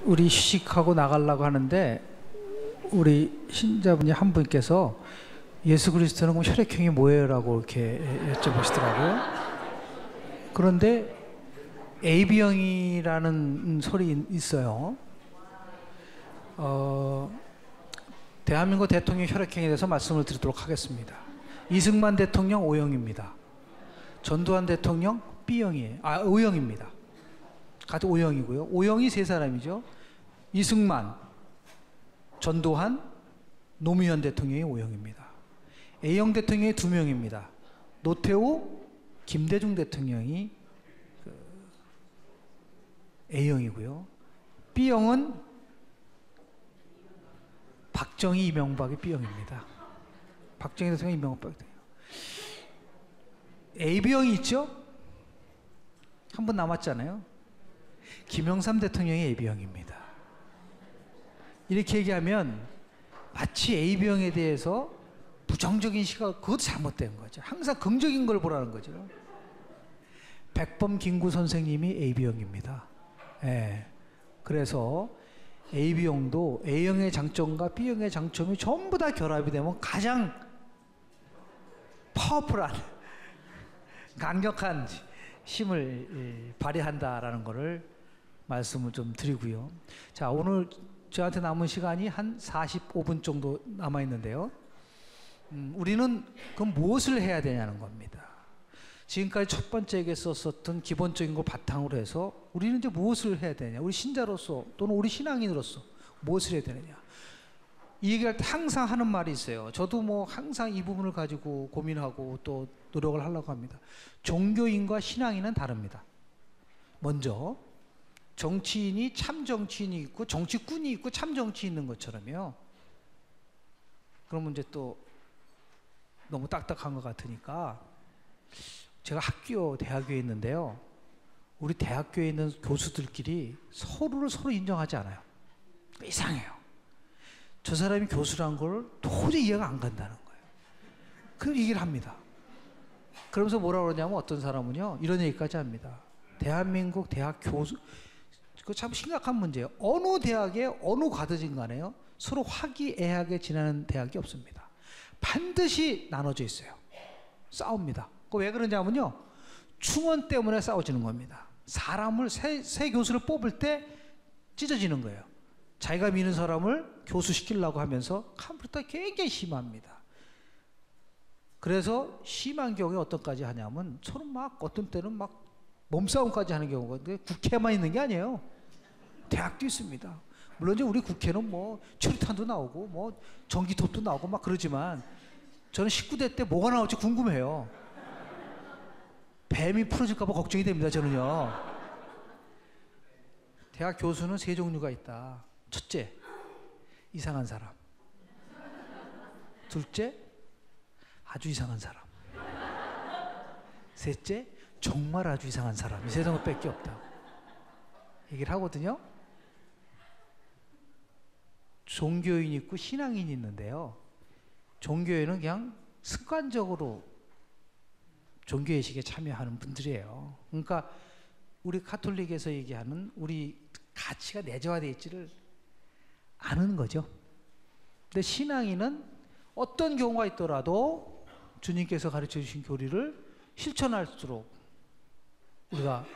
우리 휴식하고 나가려고 하는데 우리 신자분이 한 분께서 예수 그리스도는 그럼 혈액형이 뭐예요? 라고 이렇게 여쭤보시더라고요. 그런데 AB형이라는 소리 있어요. 대한민국 대통령 혈액형에 대해서 말씀을 드리도록 하겠습니다. 이승만 대통령 O형입니다. 전두환 대통령 B형이에요. O형입니다. 같은 O형이고요. O형이 세 사람이죠. 이승만, 전두환, 노무현 대통령이 O형입니다. A형 대통령이 2명입니다. 노태우, 김대중 대통령이 A형이고요. B형은 박정희, 이명박이 B형입니다. 박정희 대통령, 이명박 대통령. AB형이 있죠? 한 분 남았잖아요. 김영삼 대통령이 AB형입니다. 이렇게 얘기하면 마치 AB형에 대해서 부정적인 시각, 그것도 잘못된 거죠. 항상 긍정적인 걸 보라는 거죠. 백범 김구 선생님이 AB형입니다. 예. 그래서 AB형도 A형의 장점과 B형의 장점이 전부 다 결합이 되면 가장 파워풀한 강력한 힘을 발휘한다라는 것을 말씀을 좀 드리고요. 자, 오늘 저한테 남은 시간이 한 45분 정도 남아 있는데요. 우리는 그럼 무엇을 해야 되냐는 겁니다. 지금까지 첫 번째에 썼었던 기본적인 걸 바탕으로 해서 우리는 이제 무엇을 해야 되냐? 우리 신자로서 또는 우리 신앙인으로서 무엇을 해야 되느냐? 이 얘기할 때 항상 하는 말이 있어요. 저도 뭐 항상 이 부분을 가지고 고민하고 또 노력을 하려고 합니다. 종교인과 신앙인은 다릅니다. 먼저 정치인이 참 정치인이 있고 정치꾼이 있고 참 정치인 있는 것처럼요. 그러면 이제 또 너무 딱딱한 것 같으니까 제가 대학교에 있는데요. 우리 대학교에 있는 교수들끼리 서로를 서로 인정하지 않아요. 이상해요. 저 사람이 교수란 걸 도저히 이해가 안 간다는 거예요. 그 얘기를 합니다. 그러면서 뭐라 그러냐면 어떤 사람은요, 이런 얘기까지 합니다. 대한민국 대학 교수, 그거 참 심각한 문제예요. 어느 대학에 어느 과도진 간에요, 서로 화기애애하게 지내는 대학이 없습니다. 반드시 나눠져 있어요. 싸웁니다. 그 왜 그러냐면요, 충원 때문에 싸워지는 겁니다. 사람을 새 교수를 뽑을 때 찢어지는 거예요. 자기가 믿는 사람을 교수시키려고 하면서 컴퓨터가 굉장히 심합니다. 그래서 심한 경우에 어떤까지 하냐면 서로 막 어떤 때는 막 몸싸움까지 하는 경우가 있는데 국회만 있는 게 아니에요. 대학도 있습니다. 물론 이제 우리 국회는 뭐 최루탄도 나오고 뭐 전기톱도 나오고 막 그러지만 저는 19대 때 뭐가 나올지 궁금해요. 뱀이 풀어질까 봐 걱정이 됩니다. 저는요. 대학 교수는 세 종류가 있다. 첫째, 이상한 사람. 둘째, 아주 이상한 사람. 셋째, 정말 아주 이상한 사람. 이 세 종류밖에 없다. 얘기를 하거든요. 종교인이 있고 신앙인이 있는데요. 종교인은 그냥 습관적으로 종교예식에 참여하는 분들이에요. 그러니까 우리 가톨릭에서 얘기하는 우리 가치가 내재화되어 있지를 않은 거죠. 근데 신앙인은 어떤 경우가 있더라도 주님께서 가르쳐 주신 교리를 실천할수록 우리가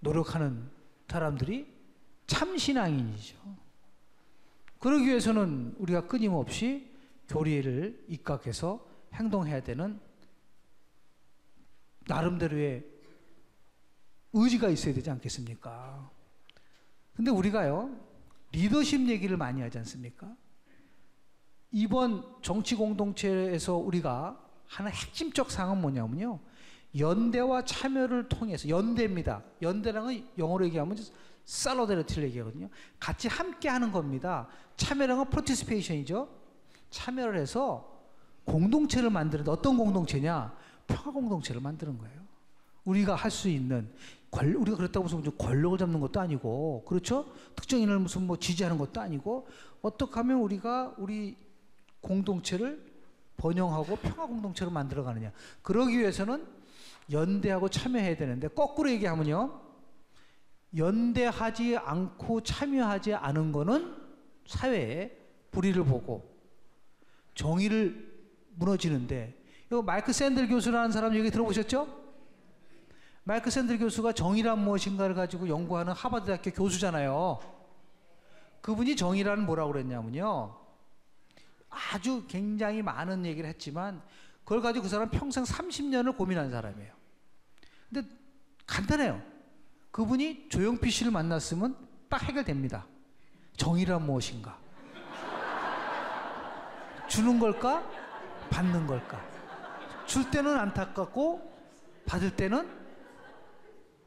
노력하는 사람들이 참 신앙인이죠. 그러기 위해서는 우리가 끊임없이 교리를 입각해서 행동해야 되는 나름대로의 의지가 있어야 되지 않겠습니까? 근데 우리가요, 리더십 얘기를 많이 하지 않습니까? 이번 정치 공동체에서 우리가 하는 핵심적 사항은 뭐냐면요, 연대와 참여를 통해서, 연대입니다. 연대랑은 영어로 얘기하면 solidarity 얘기하거든요. 같이 함께 하는 겁니다. 참여랑은 participation이죠. 참여를 해서 공동체를 만드는데 어떤 공동체냐? 평화 공동체를 만드는 거예요. 우리가 할 수 있는, 우리가 그렇다고 무슨 권력을 잡는 것도 아니고, 그렇죠? 특정인을 무슨 뭐 지지하는 것도 아니고, 어떻게 하면 우리가 우리 공동체를 번영하고 평화 공동체로 만들어 가느냐. 그러기 위해서는 연대하고 참여해야 되는데, 거꾸로 얘기하면요, 연대하지 않고 참여하지 않은 거는 사회에 불의를 보고 정의를 무너지는데, 이거 마이크 샌들 교수라는 사람 얘기 들어보셨죠? 마이크 샌들 교수가 정의란 무엇인가를 가지고 연구하는 하버드 대학교 교수잖아요. 그분이 정의란 뭐라고 그랬냐면요, 아주 굉장히 많은 얘기를 했지만 그걸 가지고 그 사람 평생 30년을 고민한 사람이에요. 근데 간단해요. 그분이 조용필 씨를 만났으면 딱 해결됩니다. 정의란 무엇인가? 주는 걸까? 받는 걸까? 줄 때는 안타깝고 받을 때는,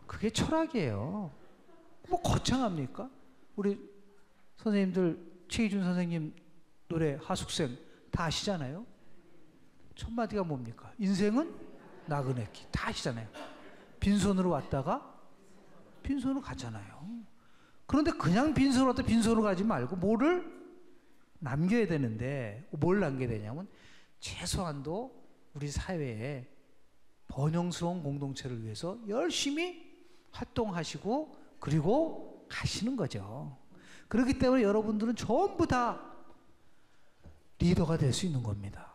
그게 철학이에요. 뭐 거창합니까? 우리 선생님들 최희준 선생님 노래 하숙생 다 아시잖아요. 첫 마디가 뭡니까? 인생은 나그네길. 다 아시잖아요. 빈손으로 왔다가 빈손으로 가잖아요. 그런데 그냥 빈손으로 왔다 빈손으로 가지 말고 뭐를 남겨야 되는데, 뭘 남겨야 되냐면 최소한도 우리 사회에 번영스러운 공동체를 위해서 열심히 활동하시고 그리고 가시는 거죠. 그렇기 때문에 여러분들은 전부 다 리더가 될 수 있는 겁니다.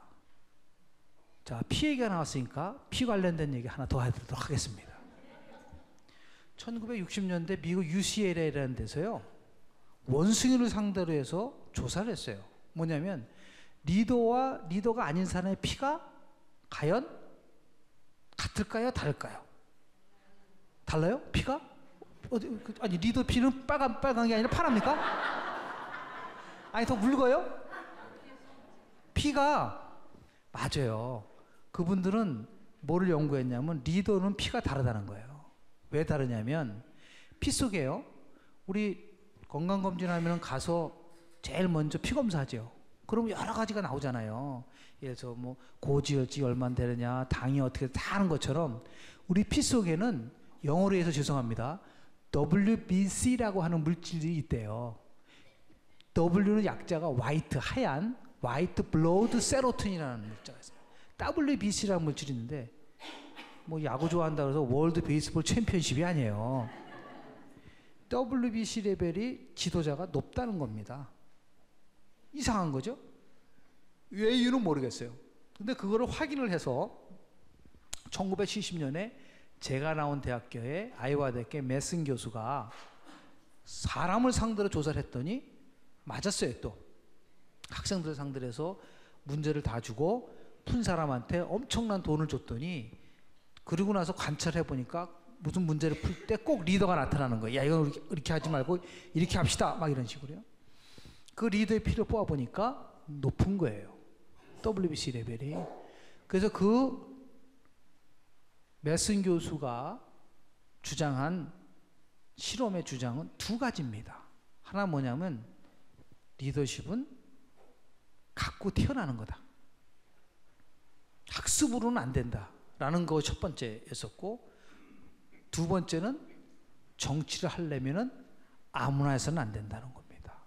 자, 피 얘기가 나왔으니까 피 관련된 얘기 하나 더 해드리도록 하겠습니다. 1960년대 미국 UCLA라는 데서요, 원숭이를 상대로 해서 조사를 했어요. 뭐냐면 리더와 리더가 아닌 사람의 피가 과연 같을까요? 다를까요? 달라요? 피가? 아니, 리더 피는 빨간 게 아니라 파랍니까? 아니, 더 묽어요? 피가, 맞아요. 그분들은 뭐를 연구했냐면 리더는 피가 다르다는 거예요. 왜 다르냐면 피 속에요, 우리 건강검진하면 가서 제일 먼저 피 검사하죠. 그러면 여러 가지가 나오잖아요. 예를 들어서 뭐 고지혈증이 얼마나 되느냐, 당이 어떻게 다 하는 것처럼 우리 피 속에는, 영어로 해서 죄송합니다, WBC라고 하는 물질이 있대요. W는 약자가 화이트, 하얀, 화이트 블러드 세로토닌이라는 물자가 있어요. WBC라는 물질이 있는데, 뭐 야구 좋아한다고 해서 월드 베이스볼 챔피언십이 아니에요. WBC 레벨이 지도자가 높다는 겁니다. 이상한 거죠? 왜 이유는 모르겠어요. 근데 그거를 확인을 해서 1970년에 제가 나온 대학교에, 아이오와 대학교의 메슨 교수가 사람을 상대로 조사를 했더니 맞았어요. 또 학생들을 상대로 해서 문제를 다 주고 푼 사람한테 엄청난 돈을 줬더니, 그리고 나서 관찰해 보니까 무슨 문제를 풀 때 꼭 리더가 나타나는 거예요. 야, 이건 이렇게 하지 말고 이렇게 합시다, 막 이런 식으로요. 그 리더의 피를 뽑아 보니까 높은 거예요, WBC 레벨이. 그래서 그 메슨 교수가 주장한 실험의 주장은 두 가지입니다. 하나 뭐냐면 리더십은 갖고 태어나는 거다, 학습으로는 안 된다라는 거 첫 번째였었고, 두 번째는 정치를 하려면은 아무나 해서는 안 된다는 겁니다.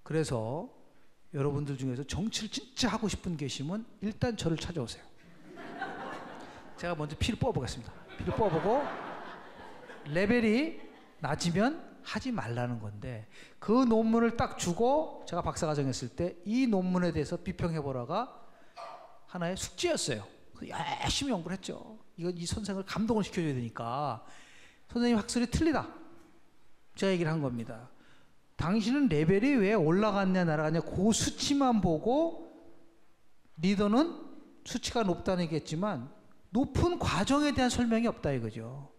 그래서 여러분들 중에서 정치를 진짜 하고 싶은 계시면 일단 저를 찾아오세요. 제가 먼저 피를 뽑아보겠습니다. 피를 뽑아보고 레벨이 낮으면 하지 말라는 건데, 그 논문을 딱 주고 제가 박사과정 했을 때 이 논문에 대해서 비평해보라가 하나의 숙제였어요. 열심히 연구를 했죠. 이 선생을 감동을 시켜줘야 되니까. 선생님 학설이 틀리다, 제가 얘기를 한 겁니다. 당신은 레벨이 왜 올라갔냐 날아갔냐 그 수치만 보고, 리더는 수치가 높다는 얘기했지만 높은 과정에 대한 설명이 없다 이거죠.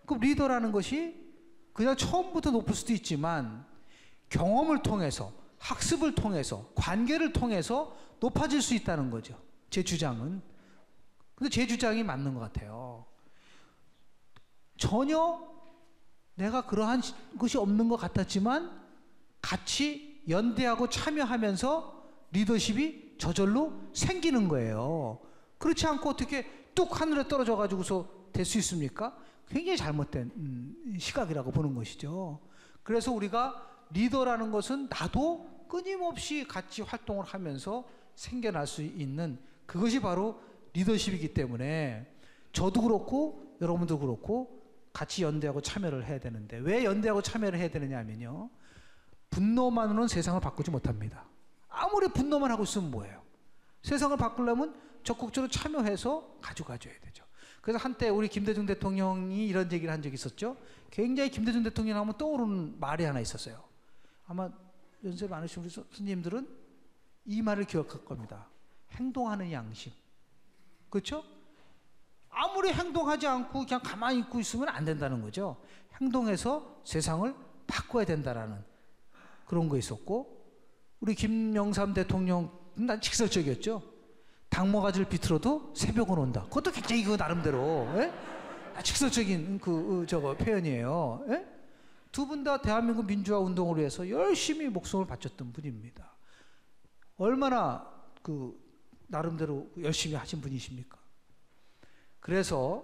그럼 리더라는 것이 그냥 처음부터 높을 수도 있지만 경험을 통해서, 학습을 통해서, 관계를 통해서 높아질 수 있다는 거죠, 제 주장은. 근데 제 주장이 맞는 것 같아요. 전혀 내가 그러한 것이 없는 것 같았지만 같이 연대하고 참여하면서 리더십이 저절로 생기는 거예요. 그렇지 않고 어떻게 뚝 하늘에 떨어져 가지고서 될 수 있습니까? 굉장히 잘못된 시각이라고 보는 것이죠. 그래서 우리가 리더라는 것은 나도 끊임없이 같이 활동을 하면서 생겨날 수 있는, 그것이 바로 리더십이기 때문에 저도 그렇고 여러분도 그렇고 같이 연대하고 참여를 해야 되는데, 왜 연대하고 참여를 해야 되느냐 하면요, 분노만으로는 세상을 바꾸지 못합니다. 아무리 분노만 하고 있으면 뭐예요? 세상을 바꾸려면 적극적으로 참여해서 가져가줘야 되죠. 그래서 한때 우리 김대중 대통령이 이런 얘기를 한 적이 있었죠. 굉장히 김대중 대통령 하면 떠오르는 말이 하나 있었어요. 아마 연세 많으신 우리 스님들은 이 말을 기억할 겁니다. 행동하는 양심. 그렇죠? 아무리 행동하지 않고 그냥 가만히 있고 있으면 안 된다는 거죠. 행동해서 세상을 바꿔야 된다라는 그런 거 있었고, 우리 김영삼 대통령 난 직설적이었죠. 당모가지를 비틀어도 새벽은 온다. 그것도 굉장히 그 나름대로 직설적인 저거 표현이에요. 두 분 다 대한민국 민주화 운동을 위해서 열심히 목숨을 바쳤던 분입니다. 얼마나 나름대로 열심히 하신 분이십니까? 그래서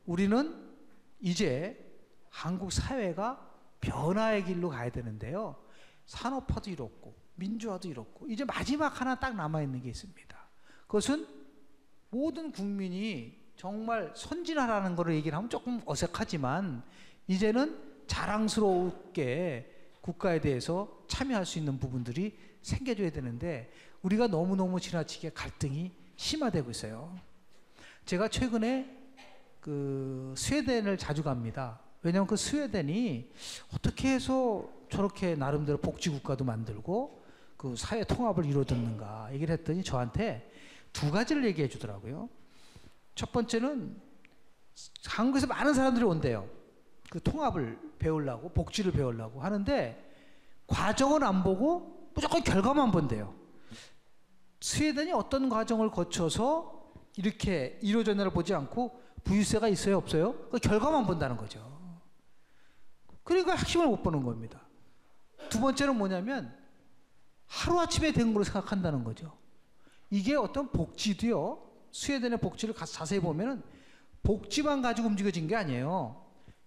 우리는 이제 한국 사회가 변화의 길로 가야 되는데요. 산업화도 이렇고 민주화도 이렇고 이제 마지막 하나 딱 남아있는 게 있습니다. 그것은 모든 국민이 정말 선진화라는 것을 얘기를 하면 조금 어색하지만 이제는 자랑스럽게 국가에 대해서 참여할 수 있는 부분들이 생겨줘야 되는데, 우리가 너무너무 지나치게 갈등이 심화되고 있어요. 제가 최근에 스웨덴을 자주 갑니다. 왜냐하면 그 스웨덴이 어떻게 해서 저렇게 나름대로 복지국가도 만들고 그 사회 통합을 이루어졌는가 얘기를 했더니 저한테 두 가지를 얘기해 주더라고요. 첫 번째는 한국에서 많은 사람들이 온대요. 그 통합을 배우려고, 복지를 배우려고 하는데 과정은 안 보고 무조건 결과만 본대요. 스웨덴이 어떤 과정을 거쳐서 이렇게 이루어졌나를 보지 않고 부유세가 있어요, 없어요? 그 결과만 본다는 거죠. 그러니까 핵심을 못 보는 겁니다. 두 번째는 뭐냐면 하루아침에 된 걸로 생각한다는 거죠. 이게 어떤 복지도요, 스웨덴의 복지를 자세히 보면은 복지만 가지고 움직여진 게 아니에요.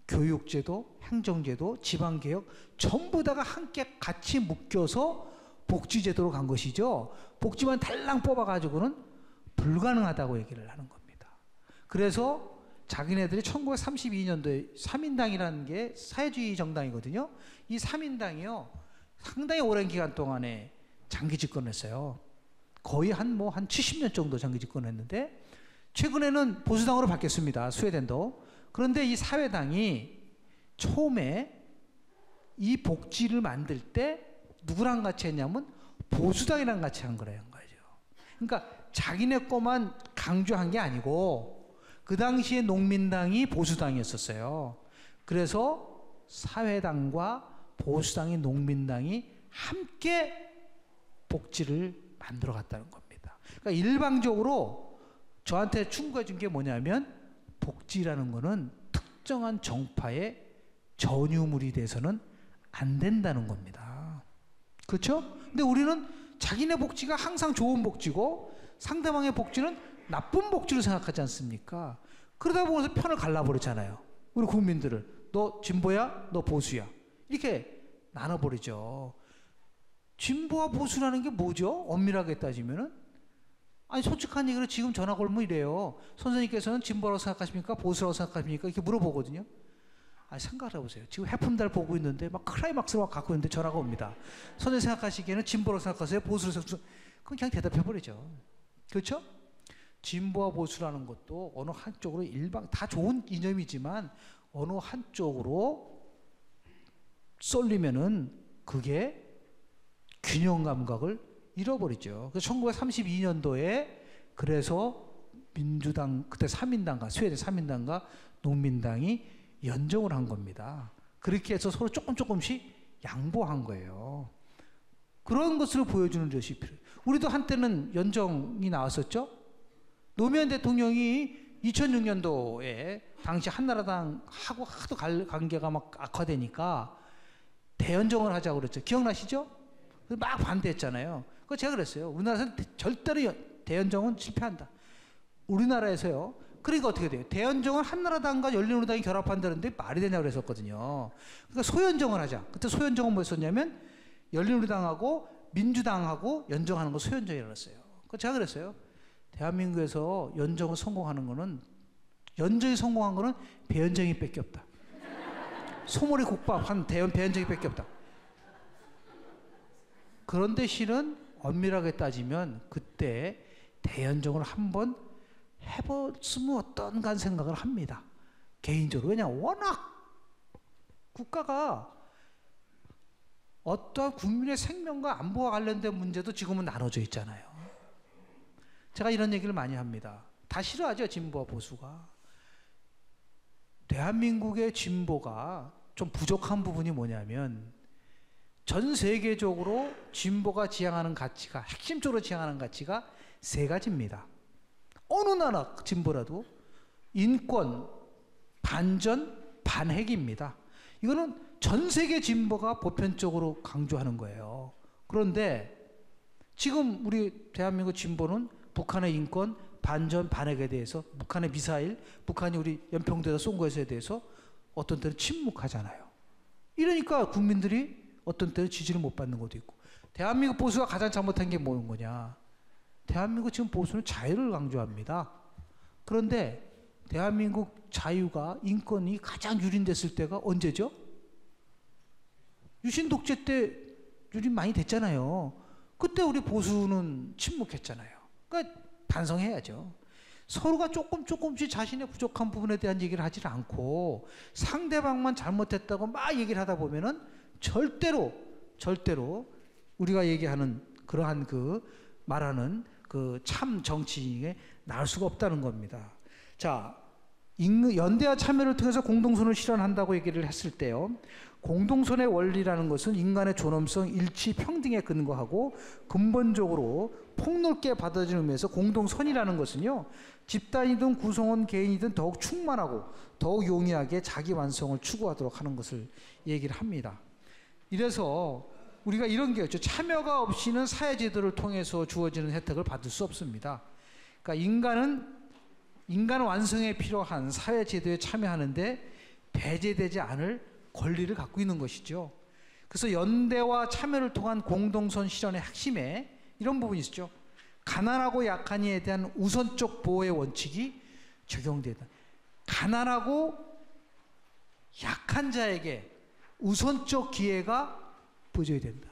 교육제도, 행정제도, 지방개혁 전부 다가 함께 같이 묶여서 복지제도로 간 것이죠. 복지만 달랑 뽑아가지고는 불가능하다고 얘기를 하는 겁니다. 그래서 자기네들이 1932년도에 3인당이라는 게 사회주의 정당이거든요. 이 3인당이요, 상당히 오랜 기간 동안에 장기 집권을 했어요. 거의 한 70년 정도 장기 집권을 했는데, 최근에는 보수당으로 바뀌었습니다. 스웨덴도. 그런데 이 사회당이 처음에 이 복지를 만들 때 누구랑 같이 했냐면 보수당이랑 같이 한 거라는 거죠. 그러니까 자기네 거만 강조한 게 아니고 그 당시에 농민당이 보수당이었었어요. 그래서 사회당과 보수당이, 농민당이 함께 복지를 만들어 갔다는 겁니다. 그러니까 일방적으로 저한테 충고해 준 게 뭐냐면 복지라는 거는 특정한 정파의 전유물이 돼서는 안 된다는 겁니다. 그렇죠? 근데 우리는 자기네 복지가 항상 좋은 복지고 상대방의 복지는 나쁜 복지로 생각하지 않습니까? 그러다 보면서 편을 갈라버리잖아요. 우리 국민들을. 너 진보야? 너 보수야? 이렇게 나눠버리죠. 진보와 보수라는 게 뭐죠? 엄밀하게 따지면은? 아니, 솔직한 얘기로 지금 전화 걸면 이래요. 선생님께서는 진보라고 생각하십니까? 보수라고 생각하십니까? 이렇게 물어보거든요. 아니, 생각을 해보세요. 지금 해품달 보고 있는데 막 클라이막스를 막 갖고 있는데 전화가 옵니다. 선생님 생각하시기에는 진보라고 생각하세요? 보수라고 생각하세요? 그럼 그냥 대답해버리죠. 그렇죠? 진보와 보수라는 것도 어느 한쪽으로 다 좋은 이념이지만 어느 한쪽으로 쏠리면은 그게 균형 감각을 잃어버리죠. 그래서 1932년도에 그래서 민주당, 그때 3인당과 스웨덴 3인당과 농민당이 연정을 한 겁니다. 그렇게 해서 서로 조금씩 양보한 거예요. 그런 것을 보여주는 것이 필요해요. 우리도 한때는 연정이 나왔었죠. 노무현 대통령이 2006년도에 당시 한나라당하고 하도 관계가 막 악화되니까 대연정을 하자고 그랬죠. 기억나시죠? 막 반대했잖아요. 그거 제가 그랬어요. 우리나라에서는 절대로 대연정은 실패한다. 우리나라에서요. 그러니까 어떻게 돼요? 대연정은 한나라당과 열린우리당이 결합한다는데 말이 되냐고 그랬었거든요. 그러니까 소연정을 하자. 그때 소연정은 뭐였었냐면 열린우리당하고 민주당하고 연정하는 거 소연정이라고 했어요. 그거 제가 그랬어요. 대한민국에서 연정을 성공하는 거는, 연정이 성공한 거는 배연정이 밖에 없다. 소머리 국밥 한 배현정이밖에 없다. 그런데 실은 엄밀하게 따지면 그때 대연정을 한번 해봤으면 어떤가 하는 생각을 합니다. 개인적으로. 왜냐하면 워낙 국가가 어떠한 국민의 생명과 안보와 관련된 문제도 지금은 나눠져 있잖아요. 제가 이런 얘기를 많이 합니다. 다 싫어하죠, 진보와 보수가. 대한민국의 진보가 좀 부족한 부분이 뭐냐면 전 세계적으로 진보가 지향하는 가치가, 핵심적으로 지향하는 가치가 세 가지입니다. 어느 나라 진보라도 인권, 반전, 반핵입니다. 이거는 전 세계 진보가 보편적으로 강조하는 거예요. 그런데 지금 우리 대한민국 진보는 북한의 인권, 반전, 반핵에 대해서, 북한의 미사일, 북한이 우리 연평도에다 쏜 것에 대해서 어떤 때는 침묵하잖아요. 이러니까 국민들이 어떤 때는 지지를 못 받는 것도 있고. 대한민국 보수가 가장 잘못한 게 뭐는 거냐? 대한민국 지금 보수는 자유를 강조합니다. 그런데 대한민국 자유가, 인권이 가장 유린됐을 때가 언제죠? 유신 독재 때 유린 많이 됐잖아요. 그때 우리 보수는 침묵했잖아요. 그러니까 반성해야죠. 서로가 조금씩 자신의 부족한 부분에 대한 얘기를 하지 않고 상대방만 잘못했다고 막 얘기를 하다 보면은 절대로 우리가 얘기하는 그러한 말하는 참 정치인에 나올 수가 없다는 겁니다. 자, 연대와 참여를 통해서 공동선을 실현한다고 얘기를 했을 때요. 공동선의 원리라는 것은 인간의 존엄성, 일치, 평등에 근거하고 근본적으로 폭넓게 받아들이는 의미에서 공동선이라는 것은요. 집단이든 구성원 개인이든 더욱 충만하고 더욱 용이하게 자기 완성을 추구하도록 하는 것을 얘기를 합니다. 이래서 우리가 이런 게 있죠. 참여가 없이는 사회제도를 통해서 주어지는 혜택을 받을 수 없습니다. 그러니까 인간 완성에 필요한 사회제도에 참여하는데 배제되지 않을 권리를 갖고 있는 것이죠. 그래서 연대와 참여를 통한 공동선 실현의 핵심에 이런 부분이 있죠. 가난하고 약한 이에 대한 우선적 보호의 원칙이 적용된다. 가난하고 약한 자에게 우선적 기회가 보여줘야 된다.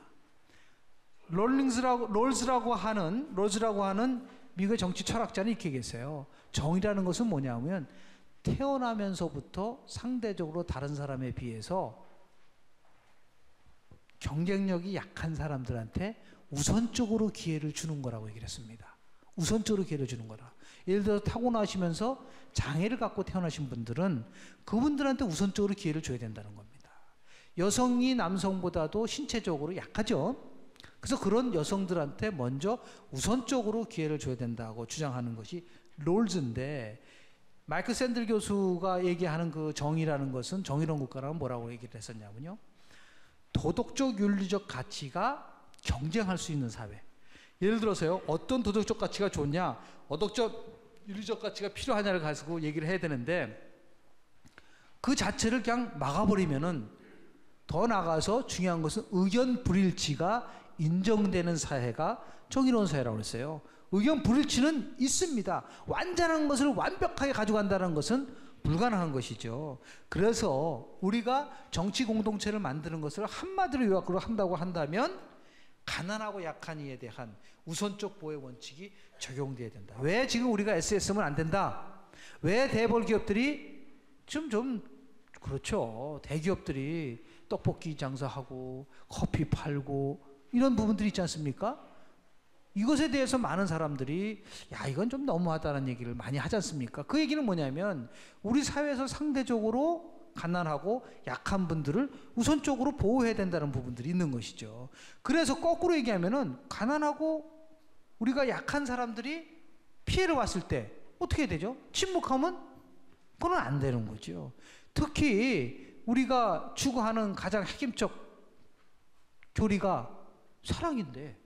롤즈라고 하는 미국의 정치 철학자는 이렇게 계세요. 정의라는 것은 뭐냐면 태어나면서부터 상대적으로 다른 사람에 비해서 경쟁력이 약한 사람들한테 우선적으로 기회를 주는 거라고 얘기를 했습니다. 우선적으로 기회를 주는 거라. 예를 들어 타고나시면서 장애를 갖고 태어나신 분들은 그분들한테 우선적으로 기회를 줘야 된다는 겁니다. 여성이 남성보다도 신체적으로 약하죠. 그래서 그런 여성들한테 먼저 우선적으로 기회를 줘야 된다고 주장하는 것이 롤즈인데, 마이클 샌들 교수가 얘기하는 그 정의라는 것은, 정의로운 국가라면 뭐라고 얘기를 했었냐면요. 도덕적 윤리적 가치가 경쟁할 수 있는 사회. 예를 들어서요, 어떤 도덕적 가치가 좋냐, 도덕적 윤리적 가치가 필요하냐를 가지고 얘기를 해야 되는데 그 자체를 그냥 막아버리면은, 더 나아가서 중요한 것은 의견 불일치가 인정되는 사회가 정의로운 사회라고 그랬어요. 의견 불일치는 있습니다. 완전한 것을 완벽하게 가져간다는 것은 불가능한 것이죠. 그래서 우리가 정치 공동체를 만드는 것을 한마디로 요약으로 한다고 한다면 가난하고 약한 이에 대한 우선적 보호의 원칙이 적용돼야 된다. 왜 지금 우리가 SSM은 안 된다? 왜 대벌 기업들이 그렇죠. 대기업들이 떡볶이 장사하고 커피 팔고 이런 부분들이 있지 않습니까? 이것에 대해서 많은 사람들이 야, 이건 좀 너무하다는 얘기를 많이 하지 않습니까? 그 얘기는 뭐냐면 우리 사회에서 상대적으로 가난하고 약한 분들을 우선적으로 보호해야 된다는 부분들이 있는 것이죠. 그래서 거꾸로 얘기하면은 가난하고 우리가 약한 사람들이 피해를 왔을 때 어떻게 되죠? 침묵하면 그건 안 되는 거죠. 특히 우리가 추구하는 가장 핵심적 교리가 사랑인데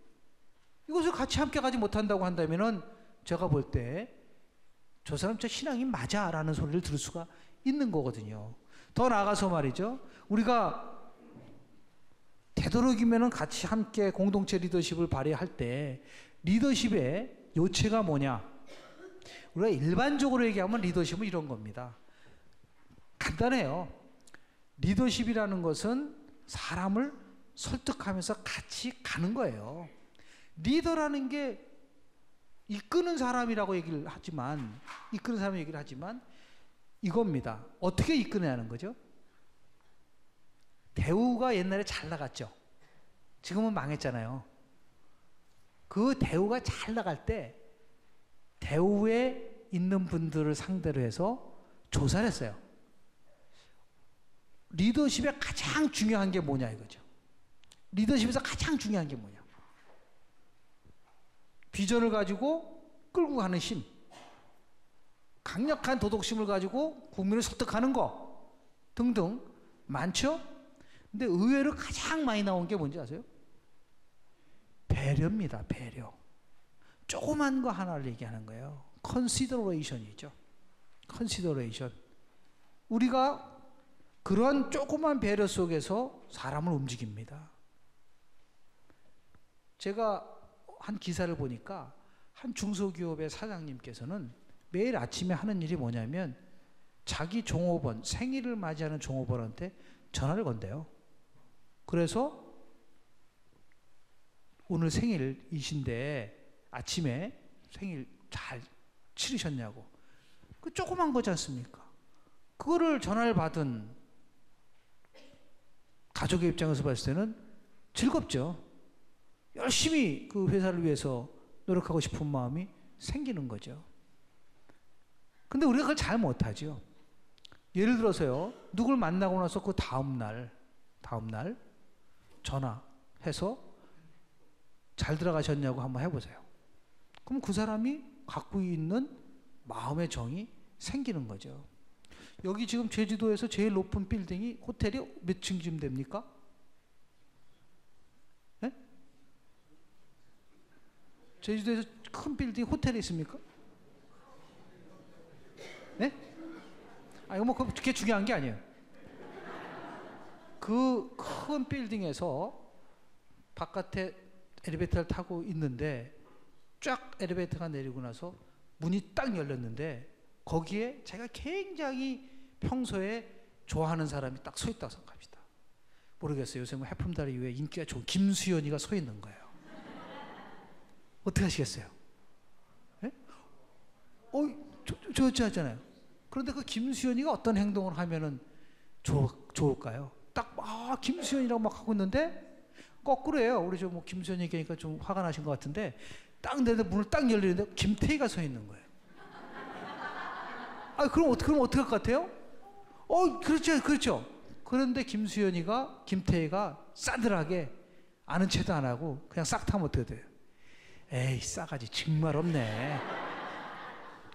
이것을 같이 함께 가지 못한다고 한다면은 제가 볼 때 저 사람 저 신앙이 맞아 라는 소리를 들을 수가 있는 거거든요. 더 나아가서 말이죠. 우리가 되도록이면은 같이 함께 공동체 리더십을 발휘할 때 리더십의 요체가 뭐냐? 우리가 일반적으로 얘기하면 리더십은 이런 겁니다. 간단해요. 리더십이라는 것은 사람을 설득하면서 같이 가는 거예요. 리더라는 게 이끄는 사람이라고 얘기를 하지만, 이겁니다. 어떻게 이끄느냐는 거죠. 대우가 옛날에 잘 나갔죠. 지금은 망했잖아요. 그 대우가 잘 나갈 때 대우에 있는 분들을 상대로 해서 조사를 했어요. 리더십에 가장 중요한 게 뭐냐 이거죠. 리더십에서 가장 중요한 게 뭐냐. 비전을 가지고 끌고 가는 힘, 강력한 도덕심을 가지고 국민을 설득하는 거 등등 많죠? 근데 의외로 가장 많이 나온 게 뭔지 아세요? 배려입니다. 배려. 조그만 거 하나를 얘기하는 거예요. consideration이죠. consideration. 우리가 그런 조그만 배려 속에서 사람을 움직입니다. 제가 한 기사를 보니까 한 중소기업의 사장님께서는 매일 아침에 하는 일이 뭐냐면 자기 종업원, 생일을 맞이하는 종업원한테 전화를 건대요. 그래서 오늘 생일이신데 아침에 생일 잘 치르셨냐고. 그 조그만 거지 않습니까? 그거를 전화를 받은 가족의 입장에서 봤을 때는 즐겁죠. 열심히 그 회사를 위해서 노력하고 싶은 마음이 생기는 거죠. 근데 우리가 그걸 잘 못하죠. 예를 들어서요, 누굴 만나고 나서 그 다음날 전화해서 잘 들어가셨냐고 한번 해보세요. 그럼 그 사람이 갖고 있는 마음의 정이 생기는 거죠. 여기 지금 제주도에서 제일 높은 빌딩이 호텔이 몇 층쯤 됩니까? 네? 제주도에서 큰 빌딩 호텔이 있습니까? 네? 아, 이거 뭐 그게 중요한 게 아니에요. 그 큰 빌딩에서 바깥에 엘리베이터를 타고 있는데 쫙 엘리베이터가 내리고 나서 문이 딱 열렸는데 거기에 제가 굉장히 평소에 좋아하는 사람이 딱 서 있다고 생각합시다. 모르겠어요. 요새 뭐 해품다리 위에 인기가 좋은 김수현이가 서 있는 거예요. 어떻게 하시겠어요? 네? 저 하잖아요. 그런데 그 김수현이가 어떤 행동을 하면은 좋을까요? 딱 김수현이라고 막 하고 있는데 거꾸로예요. 우리 저 뭐 김수현 얘기하니까 좀 화가 나신 것 같은데 딱 내는데 문을 딱 열리는데 김태희가 서 있는 거예요. 그럼 어떻게 할 것 같아요? 그렇죠. 그런데 김태희가 싸늘하게 아는 체도 안 하고 그냥 싹 타면 어떻게 돼요? 에이, 싸가지 정말 없네.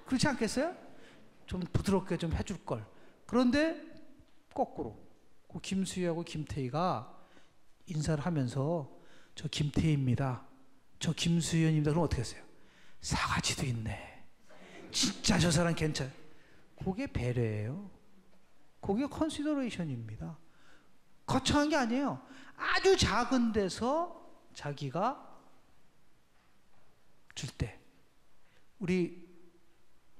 그렇지 않겠어요? 좀 부드럽게 좀 해줄 걸. 그런데 거꾸로 그 김수희하고 김태희가 인사를 하면서 저 김태희입니다. 저 김수현입니다. 그럼 어떻게 했어요? 싸가지도 있네. 진짜 저 사람 괜찮아. 그게 배려예요. 그게 컨시더레이션입니다. 거창한 게 아니에요. 아주 작은 데서 자기가 줄 때. 우리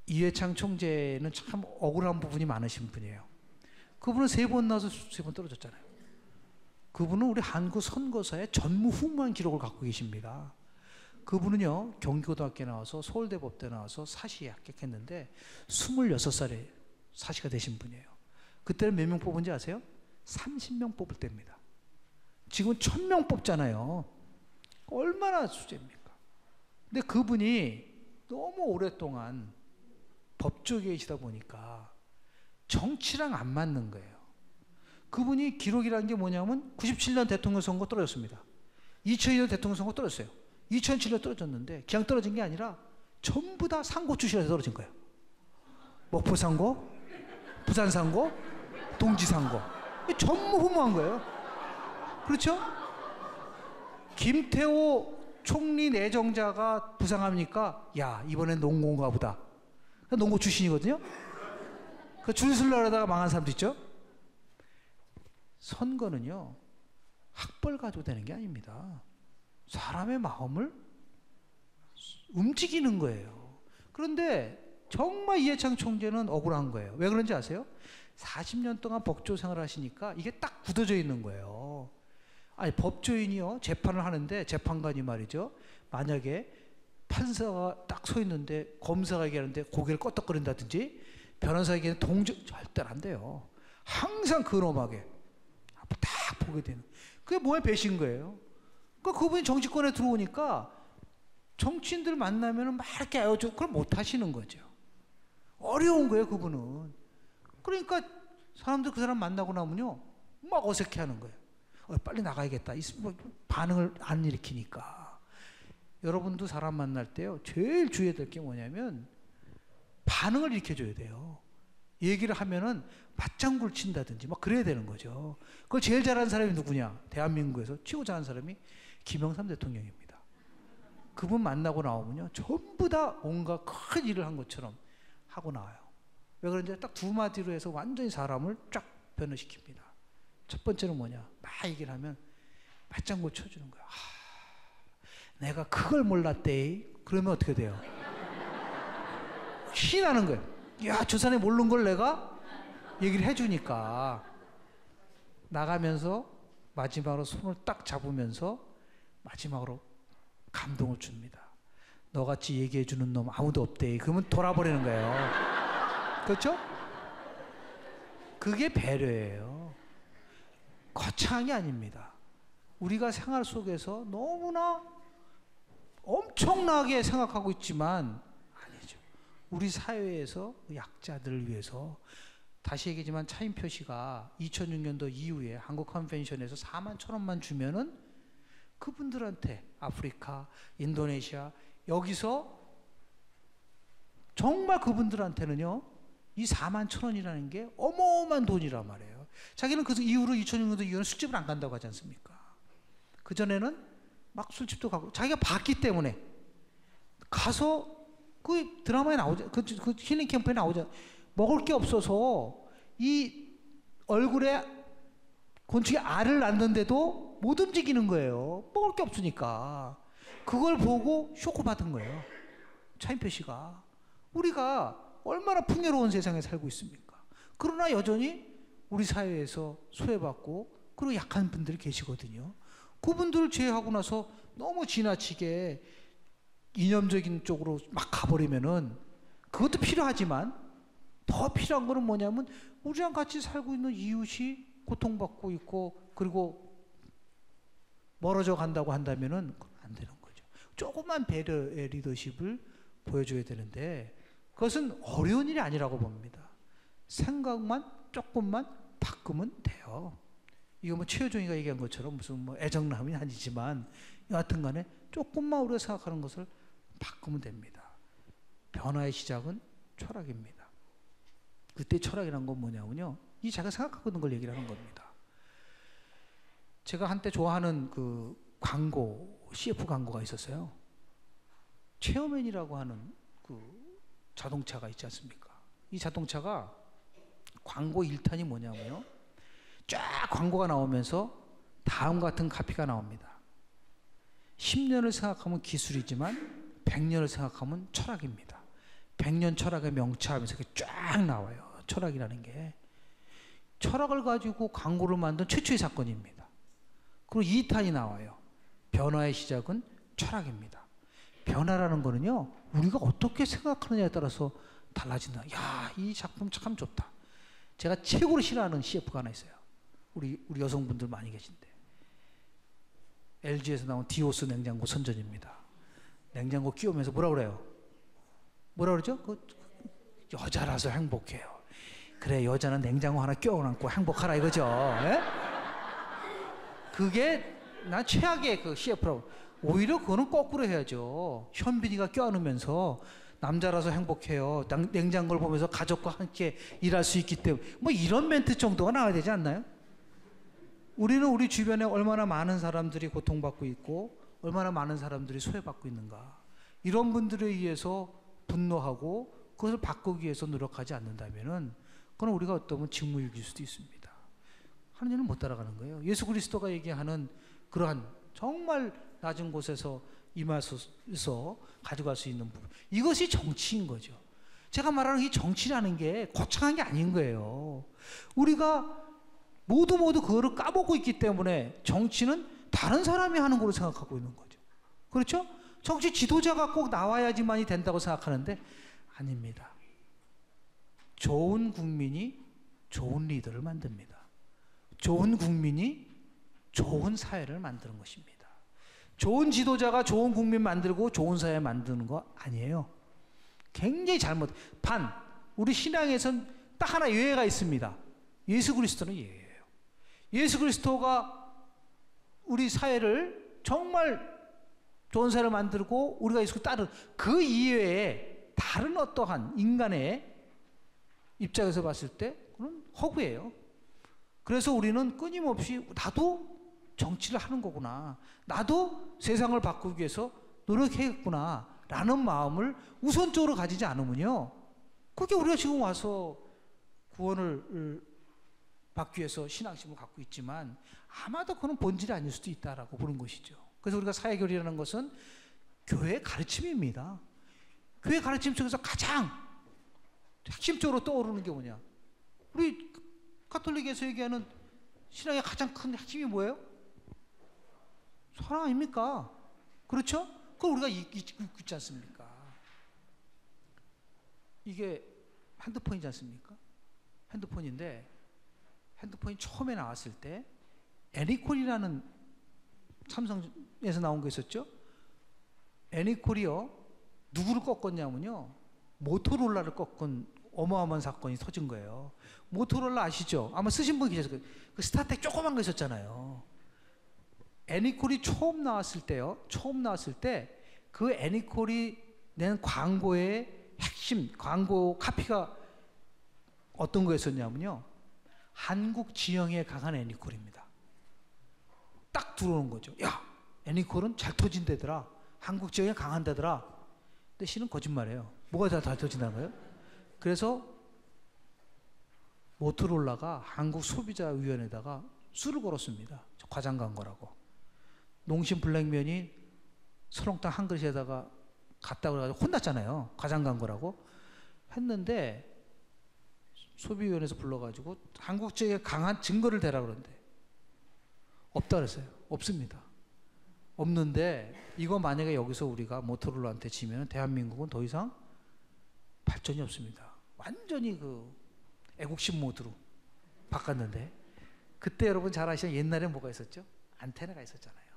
이회창 총재는 참 억울한 부분이 많으신 분이에요. 그분은 3번 나와서 3번 떨어졌잖아요. 그분은 우리 한국 선거사의 전무후무한 기록을 갖고 계십니다. 그분은요, 경기고등학교 나와서 서울대법대 나와서 사시에 합격했는데 26살에 사시가 되신 분이에요. 그때는 몇 명 뽑은지 아세요? 30명 뽑을 때입니다. 지금 1000명 뽑잖아요. 얼마나 수제입니까? 근데 그분이 너무 오랫동안 법조계에 계시다 보니까 정치랑 안 맞는 거예요. 그분이 기록이라는 게 뭐냐면 97년 대통령 선거 떨어졌습니다. 2002년 대통령 선거 떨어졌어요. 2007년 떨어졌는데 그냥 떨어진 게 아니라 전부 다 상고 출신에서 떨어진 거예요. 목포 상고, 부산 상고, 동지 상고. 전무후무한 거예요. 그렇죠? 김태호 총리 내정자가 부상합니까? 야, 이번엔 농구인가 보다. 농구 출신이거든요. 그 줄 서려다가 망한 사람도 있죠. 선거는요, 학벌 가지고 되는 게 아닙니다. 사람의 마음을 움직이는 거예요. 그런데 정말 이해창 총재는 억울한 거예요. 왜 그런지 아세요? 40년 동안 법조 생활을 하시니까 이게 딱 굳어져 있는 거예요. 아니 법조인이요 재판을 하는데 재판관이 말이죠, 만약에 판사가 딱 서 있는데 검사가 얘기하는데 고개를 껐덕거린다든지 변호사가 얘기하는 동정 절대로 안 돼요. 항상 근엄하게 딱 보게 되는, 그게 뭐에 배신 거예요. 그러니까 그분이 정치권에 들어오니까 정치인들 만나면 막 이렇게 그걸 못 하시는 거죠. 어려운 거예요 그분은. 그러니까 사람들 그 사람 만나고 나면요 막 어색해하는 거예요. 빨리 나가야겠다. 반응을 안 일으키니까. 여러분도 사람 만날 때요 제일 주의해야 될 게 뭐냐면 반응을 일으켜줘야 돼요. 얘기를 하면은 맞장구를 친다든지 막 그래야 되는 거죠. 그걸 제일 잘하는 사람이 누구냐? 대한민국에서 최고 잘하는 사람이 김영삼 대통령입니다. 그분 만나고 나오면요 전부 다 뭔가 큰 일을 한 것처럼 하고 나와요. 왜 그런지 딱 두 마디로 해서 완전히 사람을 쫙 변화시킵니다. 첫 번째는 뭐냐? 막 얘기를 하면 맞장구 쳐주는 거야. 내가 그걸 몰랐대. 그러면 어떻게 돼요? 신이 나는 거예요. 야, 저 사람이 모르는 걸 내가 얘기를 해주니까. 나가면서 마지막으로 손을 딱 잡으면서 마지막으로 감동을 줍니다. 너같이 얘기해주는 놈 아무도 없대. 그러면 돌아버리는 거예요. 그렇죠? 그게 배려예요. 거창한 게 아닙니다. 우리가 생활 속에서 너무나 엄청나게 생각하고 있지만 아니죠. 우리 사회에서 약자들을 위해서, 다시 얘기하지만 차인표 씨가 2006년도 이후에 한국 컨벤션에서 4만 1,000원만 주면은 그분들한테 아프리카, 인도네시아 여기서 정말 그분들한테는요 이 4만 1,000원이라는 게 어마어마한 돈이란 말이에요. 자기는 그 이후로 2006년도 이후로는 술집을 안 간다고 하지 않습니까? 그전에는 막 술집도 가고 자기가 봤기 때문에 가서 그 드라마에 나오죠. 그 힐링 캠프에 나오죠. 먹을 게 없어서 이 얼굴에 곤충이 알을 낳는데도 못 움직이는 거예요. 먹을 게 없으니까. 그걸 보고 쇼크 받은 거예요. 차인표 씨가. 우리가 얼마나 풍요로운 세상에 살고 있습니까? 그러나 여전히 우리 사회에서 소외받고 그리고 약한 분들이 계시거든요. 그분들을 제외하고 나서 너무 지나치게 이념적인 쪽으로 막 가버리면은 그것도 필요하지만 더 필요한 거는 뭐냐면 우리랑 같이 살고 있는 이웃이 고통받고 있고 그리고 멀어져 간다고 한다면은 안 되는 거죠. 조그만 배려의 리더십을 보여줘야 되는데 그것은 어려운 일이 아니라고 봅니다. 생각만 조금만 바꾸면 돼요. 이거 뭐 최효종이가 얘기한 것처럼 무슨 뭐 애정남이 아니지만 여하튼 간에 조금만 우리가 생각하는 것을 바꾸면 됩니다. 변화의 시작은 철학입니다. 그때 철학이란 건 뭐냐면요, 이 자기가 생각하고 있는 걸 얘기를 하는 겁니다. 제가 한때 좋아하는 그 광고, CF 광고가 있었어요. 체어맨이라고 하는 그 자동차가 있지 않습니까? 이 자동차가 광고 1탄이 뭐냐면요, 쫙 광고가 나오면서 다음 같은 카피가 나옵니다. 10년을 생각하면 기술이지만 100년을 생각하면 철학입니다. 100년 철학의 명차하면서 쫙 나와요. 철학이라는 게. 철학을 가지고 광고를 만든 최초의 사건입니다. 그리고 2탄이 나와요. 변화의 시작은 철학입니다. 변화라는 거는요, 우리가 어떻게 생각하느냐에 따라서 달라진다. 야, 이 작품 참 좋다. 제가 최고로 싫어하는 CF가 하나 있어요. 우리 여성분들 많이 계신데. LG에서 나온 디오스 냉장고 선전입니다. 냉장고 끼우면서 뭐라 그래요? 뭐라 그러죠? 여자라서 행복해요. 그래, 여자는 냉장고 하나 끼워놓고 행복하라 이거죠. 예? 그게 난 최악의 그 CF라고. 오히려 그거는 거꾸로 해야죠. 현빈이가 껴안으면서 남자라서 행복해요. 냉장고를 보면서 가족과 함께 일할 수 있기 때문에 뭐 이런 멘트 정도가 나와야 되지 않나요? 우리는 우리 주변에 얼마나 많은 사람들이 고통받고 있고 얼마나 많은 사람들이 소외받고 있는가. 이런 분들에 의해서 분노하고 그것을 바꾸기 위해서 노력하지 않는다면은 그건 우리가 어떠면 직무유기일 수도 있습니다. 하느님은 못 따라가는 거예요. 예수 그리스도가 얘기하는 그러한 정말 낮은 곳에서 임하소서 가져갈 수 있는 부분. 이것이 정치인 거죠. 제가 말하는 이 정치라는 게 거창한 게 아닌 거예요. 우리가 모두 그거를 까먹고 있기 때문에 정치는 다른 사람이 하는 걸로 생각하고 있는 거죠. 그렇죠? 정치 지도자가 꼭 나와야지만이 된다고 생각하는데 아닙니다. 좋은 국민이 좋은 리더를 만듭니다. 좋은 국민이 좋은 사회를 만드는 것입니다. 좋은 지도자가 좋은 국민 만들고 좋은 사회 만드는 거 아니에요. 굉장히 잘못. 우리 신앙에선 딱 하나 예외가 있습니다. 예수 그리스도는 예외예요. 예수 그리스도가 우리 사회를 정말 좋은 사회를 만들고 우리가 예수 따르는 그 이외에 다른 어떠한 인간의 입장에서 봤을 때 그건 허구예요. 그래서 우리는 끊임없이 나도 정치를 하는 거구나. 나도 세상을 바꾸기 위해서 노력해야겠구나. 라는 마음을 우선적으로 가지지 않으면요. 그게 우리가 지금 와서 구원을 받기 위해서 신앙심을 갖고 있지만 아마도 그건 본질이 아닐 수도 있다라고 보는 것이죠. 그래서 우리가 사회교리라는 것은 교회의 가르침입니다. 교회 가르침 속에서 가장 핵심적으로 떠오르는 게 뭐냐? 우리 가톨릭에서 얘기하는 신앙의 가장 큰 핵심이 뭐예요? 사랑 아닙니까? 그렇죠? 그걸 우리가 있지 않습니까? 이게 핸드폰이지 않습니까? 핸드폰인데 핸드폰이 처음에 나왔을 때 애니콜이라는 삼성에서 나온 거 있었죠? 애니콜이요. 누구를 꺾었냐면요. 모토로라를 꺾은 어마어마한 사건이 터진 거예요. 모토로라 아시죠? 아마 쓰신 분 계셨을 거예요. 그 스타텍 조그만 거 있었잖아요. 애니콜이 처음 나왔을 때요. 그 애니콜이 낸 광고의 핵심, 광고 카피가 어떤 거였었냐면요. 한국 지형에 강한 애니콜입니다. 딱 들어오는 거죠. 야, 애니콜은 잘 터진다더라. 한국 지형에 강한다더라. 근데 실은 거짓말이에요. 뭐가 잘 터진다는 거예요? 그래서 모토로라가 한국소비자위원회에다가 수를 걸었습니다. 과장 광고라고. 농심 블랙면이 설렁탕 한 그릇에다가 갖다 그래가지고 혼났잖아요. 과장 광고라고. 했는데 소비위원회에서 불러가지고 한국 지역에 강한 증거를 대라 그러는데 없다 그랬어요. 없습니다. 없는데 이거 만약에 여기서 우리가 모토로라한테 지면 대한민국은 더 이상 발전이 없습니다. 완전히 그 애국심 모드로 바꿨는데 그때 여러분 잘 아시는 옛날에 뭐가 있었죠? 안테나가 있었잖아요.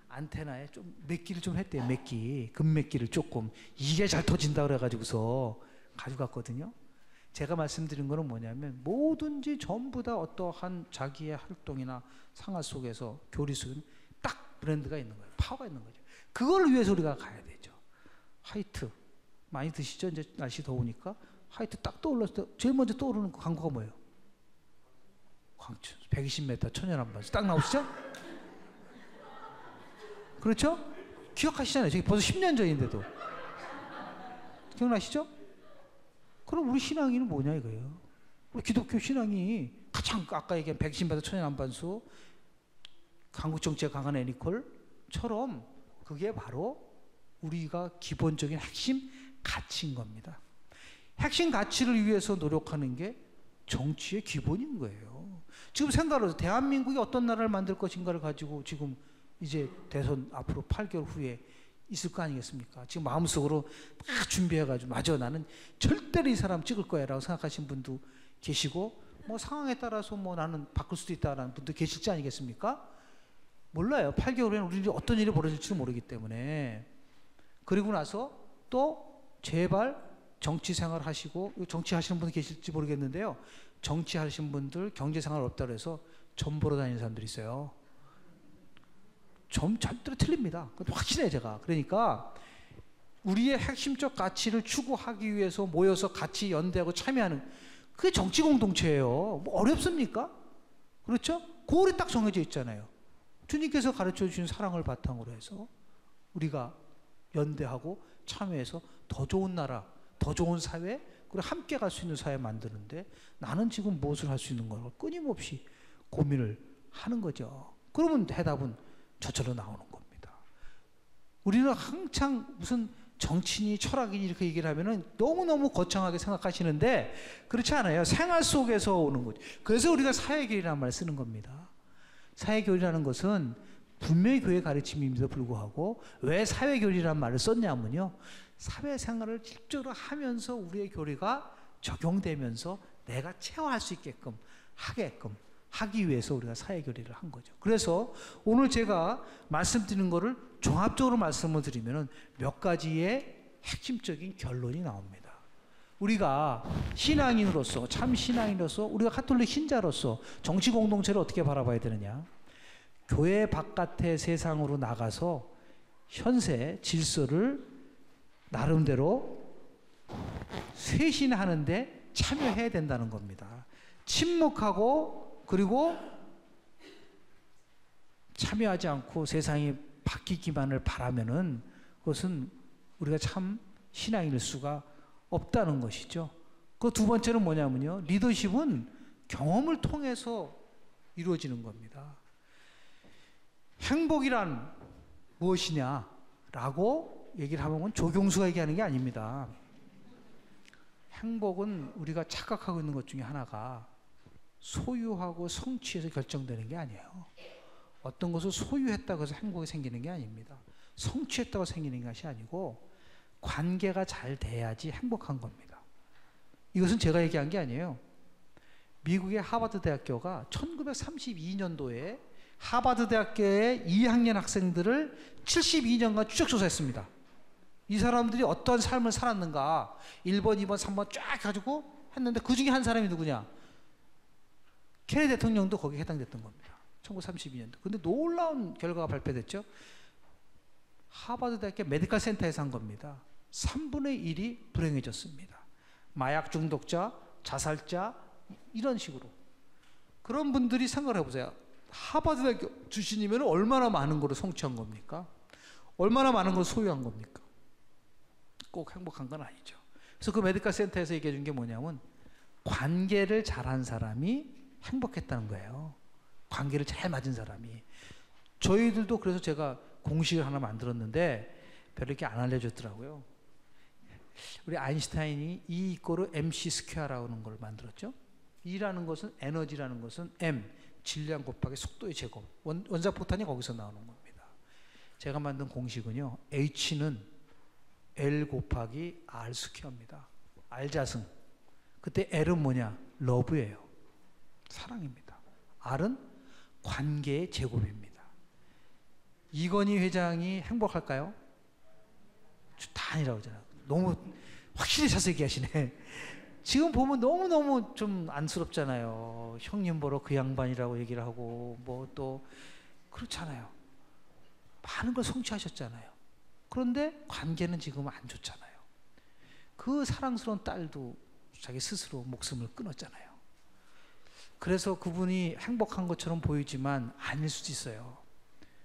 안테나에 좀 맥기를 좀 했대요. 맥기, 금맥기를 조금 이게 잘 터진다 그래가지고서 가져갔거든요. 제가 말씀드린 거는 뭐냐면 뭐든지 전부 다 어떠한 자기의 활동이나 상하 속에서 교리 속에는 딱 브랜드가 있는 거예요. 파워가 있는 거죠. 그걸 위해서 우리가 가야 되죠. 화이트 많이 드시죠? 이제 날씨 더우니까 화이트 딱 떠올랐을 때 제일 먼저 떠오르는 광고가 뭐예요? 광춘 120m 천연한반수 딱 나오시죠? 그렇죠? 기억하시잖아요. 저기 벌써 10년 전인데도 기억나시죠? 그럼 우리 신앙이는 뭐냐 이거예요. 우리 기독교 신앙이 가장 아까 얘기한 120m 천연한반수 한국 정치에 강한 애니콜처럼 그게 바로 우리가 기본적인 핵심 가치인 겁니다. 핵심 가치를 위해서 노력하는 게 정치의 기본인 거예요. 지금 생각을 해서 대한민국이 어떤 나라를 만들 것인가를 가지고 지금 이제 대선 앞으로 8개월 후에 있을 거 아니겠습니까? 지금 마음속으로 딱 준비해가지고 맞아 나는 절대로 이 사람 찍을 거야 라고 생각하시는 분도 계시고 뭐 상황에 따라서 뭐 나는 바꿀 수도 있다라는 분도 계실지 아니겠습니까? 몰라요. 8개월 후에는 우리 어떤 일이 벌어질지도 모르기 때문에. 그리고 나서 또 제발 정치 생활 하시고 정치 하시는 분 계실지 모르겠는데요. 정치 하시는 분들 경제 생활 없다고 해서 점 보러 다니는 사람들이 있어요. 점 절대로 틀립니다. 확신해요 제가. 그러니까 우리의 핵심적 가치를 추구하기 위해서 모여서 같이 연대하고 참여하는 그게 정치 공동체예요. 뭐 어렵습니까? 그렇죠? 고울이 딱 정해져 있잖아요. 주님께서 가르쳐 주신 사랑을 바탕으로 해서 우리가 연대하고 참여해서 더 좋은 나라, 더 좋은 사회, 그리고 함께 갈 수 있는 사회 만드는데 나는 지금 무엇을 할 수 있는 걸 끊임없이 고민을 하는 거죠. 그러면 해답은 저절로 나오는 겁니다. 우리는 한창 무슨 정치인이 철학인이 이렇게 얘기를 하면은 너무너무 거창하게 생각하시는데 그렇지 않아요. 생활 속에서 오는 거죠. 그래서 우리가 사회교리라는 말을 쓰는 겁니다. 사회교리라는 것은 분명히 교회 가르침임에도 불구하고 왜 사회교리라는 말을 썼냐면요. 사회생활을 직접적으로 하면서 우리의 교리가 적용되면서 내가 체화할 수 있게끔 하기 위해서 우리가 사회교리를 한 거죠. 그래서 오늘 제가 말씀드리는 거를 종합적으로 말씀을 드리면 몇 가지의 핵심적인 결론이 나옵니다. 우리가 신앙인으로서, 참 신앙인으로서, 우리가 가톨릭 신자로서 정치 공동체를 어떻게 바라봐야 되느냐? 교회 바깥의 세상으로 나가서 현세 질서를 나름대로 쇄신하는데 참여해야 된다는 겁니다. 침묵하고 그리고 참여하지 않고 세상이 바뀌기만을 바라면은 그것은 우리가 참 신앙일 수가 없다는 것이죠. 그 두 번째는 뭐냐면요. 리더십은 경험을 통해서 이루어지는 겁니다. 행복이란 무엇이냐라고 얘기를 하면 조경수가 얘기하는 게 아닙니다. 행복은 우리가 착각하고 있는 것 중에 하나가 소유하고 성취해서 결정되는 게 아니에요. 어떤 것을 소유했다고 해서 행복이 생기는 게 아닙니다. 성취했다고 생기는 것이 아니고 관계가 잘 돼야지 행복한 겁니다. 이것은 제가 얘기한 게 아니에요. 미국의 하버드 대학교가 1932년도에 하버드 대학교의 2학년 학생들을 72년간 추적 조사했습니다. 이 사람들이 어떤 삶을 살았는가 1번, 2번, 3번 쫙 가지고 했는데 그 중에 한 사람이 누구냐? 케네디 대통령도 거기에 해당됐던 겁니다. 1932년도. 근데 놀라운 결과가 발표됐죠. 하버드 대학교 메디컬 센터에서 한 겁니다. 3분의 1이 불행해졌습니다. 마약 중독자, 자살자 이런 식으로. 그런 분들이 생각을 해보세요. 하버드 대학교 출신이면 얼마나 많은 걸 성취한 겁니까? 얼마나 많은 걸 소유한 겁니까? 꼭 행복한 건 아니죠. 그래서 그 메디컬 센터에서 얘기해 준 게 뭐냐면 관계를 잘한 사람이 행복했다는 거예요. 관계를 잘 맞은 사람이. 저희들도 그래서 제가 공식을 하나 만들었는데 별로 이렇게 안 알려줬더라고요. 우리 아인슈타인이 E 이꼬르 MC 스퀘어라는 걸 만들었죠. E라는 것은 에너지라는 것은 M 질량 곱하기 속도의 제곱. 원자폭탄이 거기서 나오는 겁니다. 제가 만든 공식은요. H는 L 곱하기 R 스퀘어입니다. R 자승. 그때 L은 뭐냐? 러브예요. 사랑입니다. R은 관계의 제곱입니다. 이건희 회장이 행복할까요? 다 아니라고 하잖아요. 너무 확실히 자세히 얘기하시네. 지금 보면 너무너무 좀 안쓰럽잖아요. 형님 보러 그 양반이라고 얘기를 하고 뭐 또 그렇잖아요. 많은 걸 성취하셨잖아요. 그런데 관계는 지금 안 좋잖아요. 그 사랑스러운 딸도 자기 스스로 목숨을 끊었잖아요. 그래서 그분이 행복한 것처럼 보이지만 아닐 수도 있어요.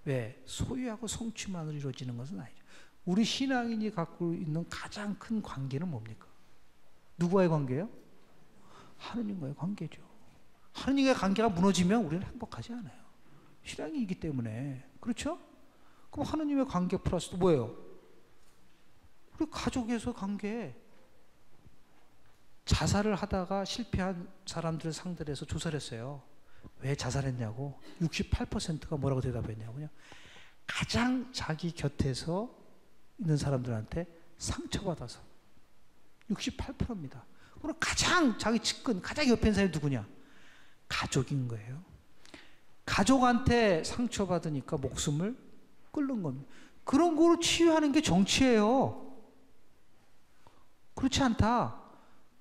왜? 소유하고 성취만으로 이루어지는 것은 아니죠. 우리 신앙인이 갖고 있는 가장 큰 관계는 뭡니까? 누구와의 관계예요? 하느님과의 관계죠. 하느님과의 관계가 무너지면 우리는 행복하지 않아요. 신앙이기 때문에. 그렇죠? 그럼 하느님의 관계 플러스 또 뭐예요? 우리 가족에서 관계. 자살을 하다가 실패한 사람들을 상대로 해서 조사를 했어요. 왜 자살했냐고 68%가 뭐라고 대답했냐고요. 가장 자기 곁에서 있는 사람들한테 상처받아서 68%입니다. 그럼 가장 자기 측근, 가장 옆에 있는 사람이 누구냐? 가족인 거예요. 가족한테 상처받으니까 목숨을 끊는 겁니다. 그런 거로 치유하는 게 정치예요. 그렇지 않다.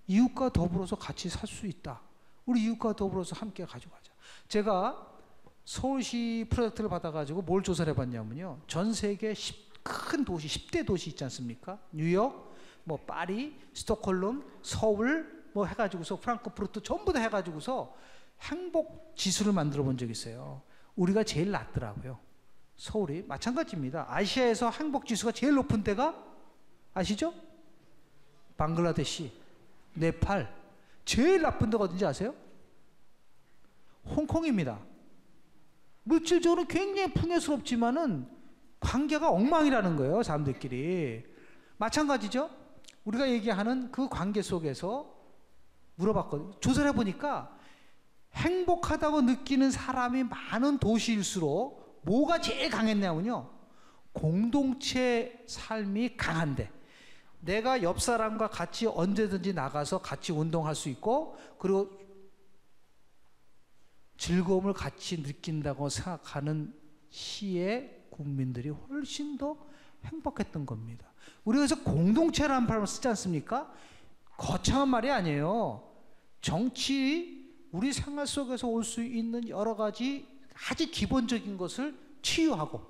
이웃과 더불어서 같이 살 수 있다. 우리 이웃과 더불어서 함께 가져가자. 제가 서울시 프로젝트를 받아가지고 뭘 조사를 해봤냐면요. 전 세계 큰 도시, 10대 도시 있지 않습니까? 뉴욕, 뭐 파리, 스톡홀름, 서울 뭐 해가지고서 프랑크푸르트 전부 다 해가지고서 행복 지수를 만들어 본 적이 있어요. 우리가 제일 낮더라고요. 서울이 마찬가지입니다. 아시아에서 행복 지수가 제일 높은 데가 아시죠? 방글라데시, 네팔. 제일 나쁜 데가 어딘지 아세요? 홍콩입니다. 물질적으로 굉장히 풍요스럽지만은 관계가 엉망이라는 거예요, 사람들끼리. 마찬가지죠. 우리가 얘기하는 그 관계 속에서 물어봤거든요. 조사를 해보니까 행복하다고 느끼는 사람이 많은 도시일수록 뭐가 제일 강했냐면요, 공동체 삶이 강한데, 내가 옆 사람과 같이 언제든지 나가서 같이 운동할 수 있고, 그리고 즐거움을 같이 느낀다고 생각하는 시의 국민들이 훨씬 더 행복했던 겁니다. 우리가 그래서 공동체라는 발음을 쓰지 않습니까? 거창한 말이 아니에요. 정치, 우리 생활 속에서 올 수 있는 여러 가지 아주 기본적인 것을 치유하고,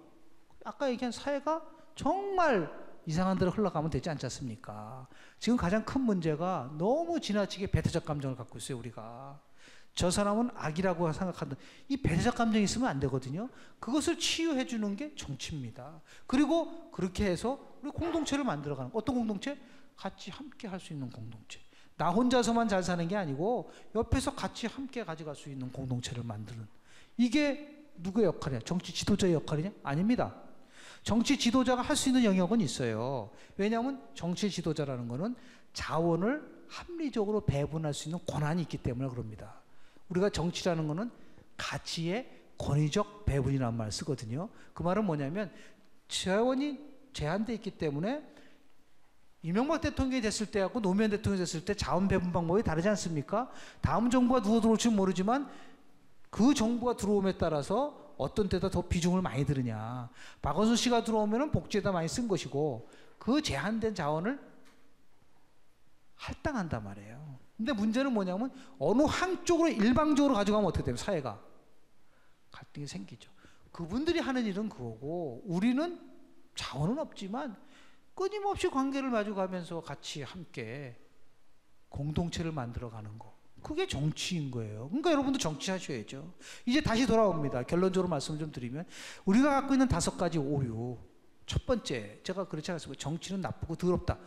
아까 얘기한 사회가 정말 이상한 데로 흘러가면 되지 않지 않습니까? 지금 가장 큰 문제가 너무 지나치게 배타적 감정을 갖고 있어요. 우리가 저 사람은 악이라고 생각하는 이 배타적 감정이 있으면 안 되거든요. 그것을 치유해 주는 게 정치입니다. 그리고 그렇게 해서 우리 공동체를 만들어가는, 어떤 공동체? 같이 함께 할 수 있는 공동체. 나 혼자서만 잘 사는 게 아니고 옆에서 같이 함께 가져갈 수 있는 공동체를 만드는, 이게 누구의 역할이냐? 정치 지도자의 역할이냐? 아닙니다. 정치 지도자가 할 수 있는 영역은 있어요. 왜냐하면 정치 지도자라는 것은 자원을 합리적으로 배분할 수 있는 권한이 있기 때문에 그럽니다. 우리가 정치라는 것은 가치의 권위적 배분이라는 말을 쓰거든요. 그 말은 뭐냐면 자원이 제한되어 있기 때문에 이명박 대통령이 됐을 때하고 노무현 대통령이 됐을 때 자원 배분 방법이 다르지 않습니까? 다음 정부가 누가 들어올지 모르지만 그 정부가 들어옴에 따라서 어떤 때다 더 비중을 많이 들으냐. 박원순 씨가 들어오면 복지에다 많이 쓴 것이고 그 제한된 자원을 할당한단 말이에요. 근데 문제는 뭐냐면 어느 한쪽으로 일방적으로 가져가면 어떻게 돼요? 사회가 갈등이 생기죠. 그분들이 하는 일은 그거고 우리는 자원은 없지만 끊임없이 관계를 가져가면서 같이 함께 공동체를 만들어가는 거, 그게 정치인 거예요. 그러니까 여러분도 정치하셔야죠. 이제 다시 돌아옵니다. 결론적으로 말씀을 좀 드리면 우리가 갖고 있는 5가지 오류, 첫 번째, 제가 그렇지 않습니까? 정치는 나쁘고 더럽다.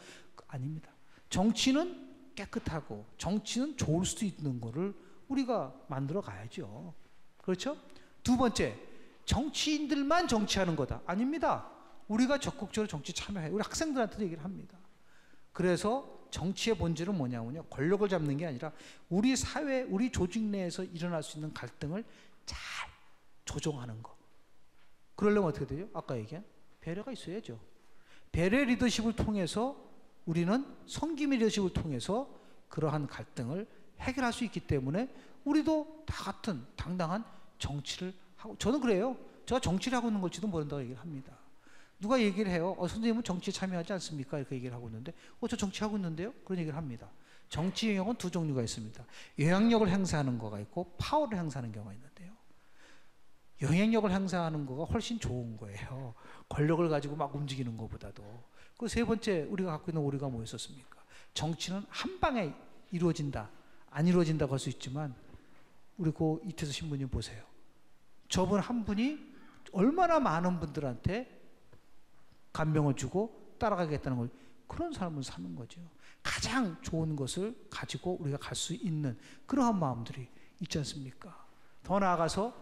아닙니다. 정치는 깨끗하고 정치는 좋을 수도 있는 거를 우리가 만들어 가야죠. 그렇죠? 두 번째, 정치인들만 정치하는 거다. 아닙니다. 우리가 적극적으로 정치 참여해요. 우리 학생들한테도 얘기를 합니다. 그래서 정치의 본질은 뭐냐면요, 권력을 잡는 게 아니라 우리 사회, 우리 조직 내에서 일어날 수 있는 갈등을 잘 조정하는 거. 그러려면 어떻게 되죠? 아까 얘기한 배려가 있어야죠. 배려 리더십을 통해서 우리는 성김의 리더십을 통해서 그러한 갈등을 해결할 수 있기 때문에 우리도 다 같은 당당한 정치를 하고, 저는 그래요. 제가 정치를 하고 있는 걸지도 모른다고 얘기를 합니다. 누가 얘기를 해요. 선생님은 정치에 참여하지 않습니까? 이렇게 얘기를 하고 있는데, 저 정치하고 있는데요? 그런 얘기를 합니다. 정치 영역은 두 종류가 있습니다. 영향력을 행사하는 거가 있고 파워를 행사하는 경우가 있는데요. 영향력을 행사하는 거가 훨씬 좋은 거예요. 권력을 가지고 막 움직이는 것보다도. 그 세 번째 우리가 갖고 있는 오류가 뭐였었습니까? 정치는 한 방에 이루어진다, 안 이루어진다고 할 수 있지만 우리 그 이태수 신부님 보세요. 저분 한 분이 얼마나 많은 분들한테 감명을 주고 따라가겠다는 걸, 그런 삶을 사는 거죠. 가장 좋은 것을 가지고 우리가 갈 수 있는 그러한 마음들이 있지 않습니까? 더 나아가서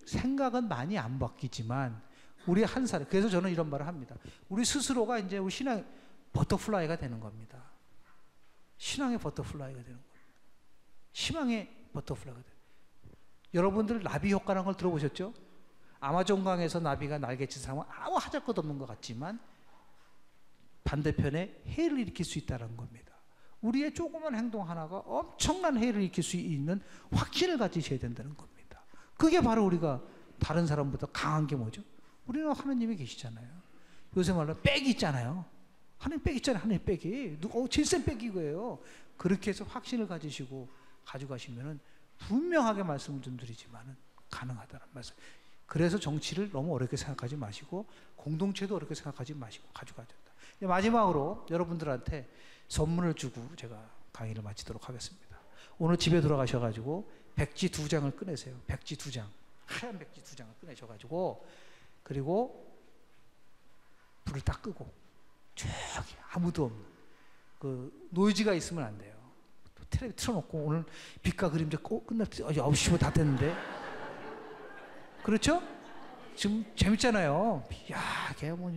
생각은 많이 안 바뀌지만 우리 한 사람, 그래서 저는 이런 말을 합니다. 우리 스스로가 이제 우리 신앙 버터플라이가 되는 겁니다. 신앙의 버터플라이가 되는 겁니다. 희망의 버터플라이가 돼요. 여러분들 나비 효과라는 걸 들어보셨죠? 아마존강에서 나비가 날개친 사람은 아무 하잘 것 없는 것 같지만 반대편에 해를 일으킬 수 있다는 겁니다. 우리의 조그만 행동 하나가 엄청난 해를 일으킬 수 있는 확신을 가지셔야 된다는 겁니다. 그게 바로 우리가 다른 사람보다 강한 게 뭐죠? 우리는 하나님이 계시잖아요. 요새 말로 백이 있잖아요. 하나님 백 있잖아요. 하나님 백이. 제일 센 백이 이거예요. 그렇게 해서 확신을 가지시고 가져가시면은 분명하게 말씀을 좀 드리지만은 가능하다는 말씀. 그래서 정치를 너무 어렵게 생각하지 마시고 공동체도 어렵게 생각하지 마시고 가져가야 된다. 마지막으로 여러분들한테 선물을 주고 제가 강의를 마치도록 하겠습니다. 오늘 집에 돌아가셔가지고 백지 2장을 꺼내세요. 백지 2장, 하얀 백지 2장을 꺼내셔가지고, 그리고 불을 딱 끄고 저기 아무도 없는 그 노이즈가 있으면 안 돼요. 텔레비 틀어놓고, 오늘 빛과 그림자 끝날 때 9시 다 됐는데, 그렇죠? 지금 재밌잖아요. 야, 걔 뭐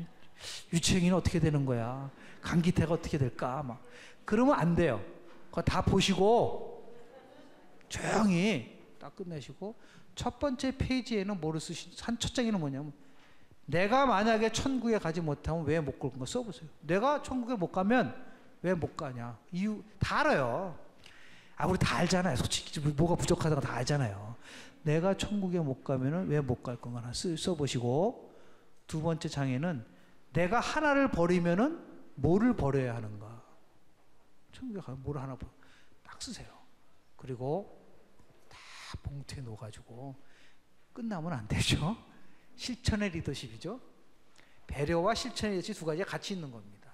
유치행위는 어떻게 되는 거야? 강기태가 어떻게 될까? 막 그러면 안 돼요. 그거 다 보시고 조용히 딱 끝내시고 첫 번째 페이지에는 뭐를 한 첫 장에는 뭐냐면 내가 만약에 천국에 가지 못하면 왜 못 갈 건가 써보세요. 내가 천국에 못 가면 왜 못 가냐? 이유 다 알아요. 우리 다 알잖아요. 솔직히 뭐가 부족하다고 다 알잖아요. 내가 천국에 못 가면은 왜 못 갈 건가 하나 써보시고 두 번째 장에는 내가 하나를 버리면은 뭐를 버려야 하는가? 천국에 가면 뭐를 하나 딱 쓰세요. 그리고 다 봉투에 넣어가지고 끝나면 안 되죠. 실천의 리더십이죠. 배려와 실천의 리더십 두 가지가 같이 있는 겁니다.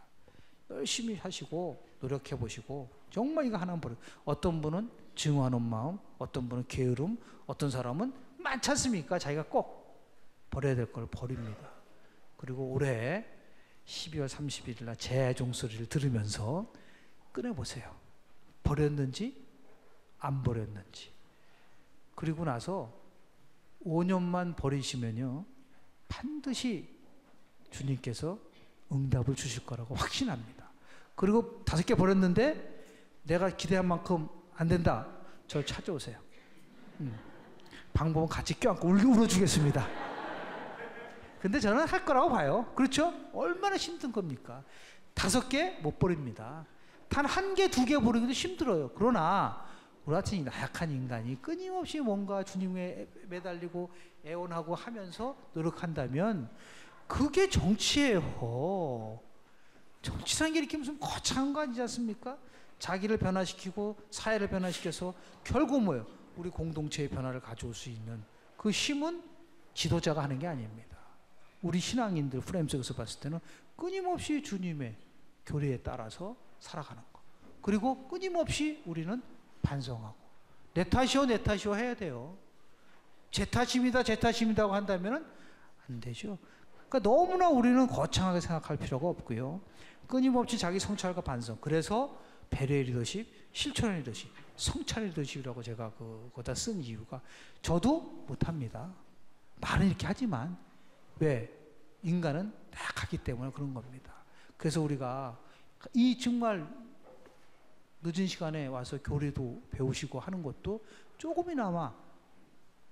열심히 하시고 노력해 보시고 정말 이거 하나는 버려. 어떤 분은 증오하는 마음, 어떤 분은 게으름, 어떤 사람은 많지 않습니까? 자기가 꼭 버려야 될 걸 버립니다. 그리고 올해 12월 31일 날 제 종소리를 들으면서 꺼내보세요. 버렸는지 안 버렸는지. 그리고 나서 5년만 버리시면요 반드시 주님께서 응답을 주실 거라고 확신합니다. 그리고 5개 버렸는데 내가 기대한 만큼 안 된다. 저 찾아오세요. 방법은 같이 껴안고 울어주겠습니다. 근데 저는 할 거라고 봐요. 그렇죠? 얼마나 힘든 겁니까? 5개 못 버립니다. 단 1개, 2개 버리기도 힘들어요. 그러나 우리 같은 나약한 인간이 끊임없이 뭔가 주님에 매달리고 애원하고 하면서 노력한다면 그게 정치예요. 정치라는 게 이렇게 무슨 거창한 거 아니지 않습니까? 자기를 변화시키고 사회를 변화시켜서 결국 뭐예요? 우리 공동체의 변화를 가져올 수 있는 그 힘은 지도자가 하는 게 아닙니다. 우리 신앙인들 프레임 속에서 봤을 때는 끊임없이 주님의 교리에 따라서 살아가는 거. 그리고 끊임없이 우리는 반성하고 내 탓이요 해야 돼요. 제 탓입니다고 한다면 안 되죠. 그러니까 너무나 우리는 거창하게 생각할 필요가 없고요. 끊임없이 자기 성찰과 반성. 그래서 배려의 리더십, 실천의 리더십, 성찰의 리더십이라고 제가 그거다 쓴 이유가 저도 못합니다. 말은 이렇게 하지만 왜? 인간은 나약하기 때문에 그런 겁니다. 그래서 우리가 이 정말 늦은 시간에 와서 교리도 배우시고 하는 것도 조금이나마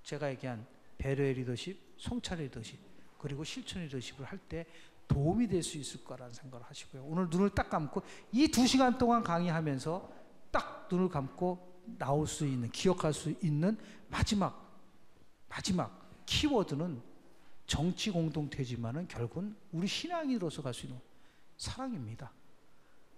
제가 얘기한 배려의 리더십, 성찰의 리더십, 그리고 실천의 리더십을 할 때 도움이 될 수 있을 거라는 생각을 하시고요. 오늘 눈을 딱 감고 이 2시간 동안 강의하면서 딱 눈을 감고 나올 수 있는, 기억할 수 있는 마지막 키워드는 정치 공동체지만은 결국은 우리 신앙인으로서 갈 수 있는 사랑입니다.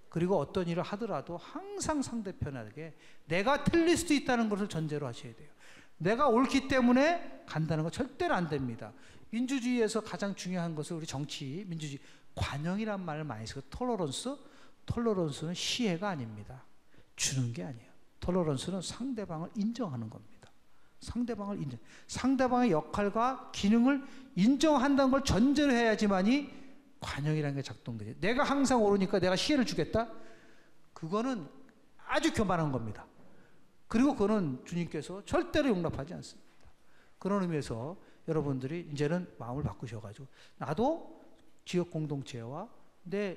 그리고 어떤 일을 하더라도 항상 상대편에게 내가 틀릴 수도 있다는 것을 전제로 하셔야 돼요. 내가 옳기 때문에 간다는 거 절대로 안 됩니다. 민주주의에서 가장 중요한 것은 우리 정치, 민주주의, 관용이란 말을 많이 쓰고 톨러런스는 시혜가 아닙니다. 주는 게 아니에요. 톨러런스는 상대방을 인정하는 겁니다. 상대방의 역할과 기능을 인정한다는 걸 전제로 해야지만이 관용이라는 게 작동되죠. 내가 항상 옳으니까 내가 시혜를 주겠다? 그거는 아주 교만한 겁니다. 그리고 그거는 주님께서 절대로 용납하지 않습니다. 그런 의미에서 여러분들이 이제는 마음을 바꾸셔가지고 나도 지역 공동체와 내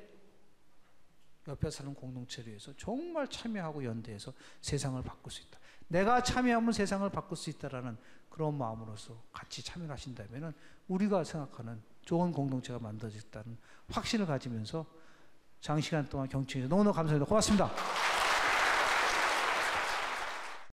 옆에 사는 공동체를 위해서 정말 참여하고 연대해서 세상을 바꿀 수 있다. 내가 참여하면 세상을 바꿀 수 있다라는 그런 마음으로서 같이 참여를 하신다면 우리가 생각하는 좋은 공동체가 만들어졌다는 확신을 가지면서 장시간 동안 경청해 주셔서 너무너무 감사합니다. 고맙습니다.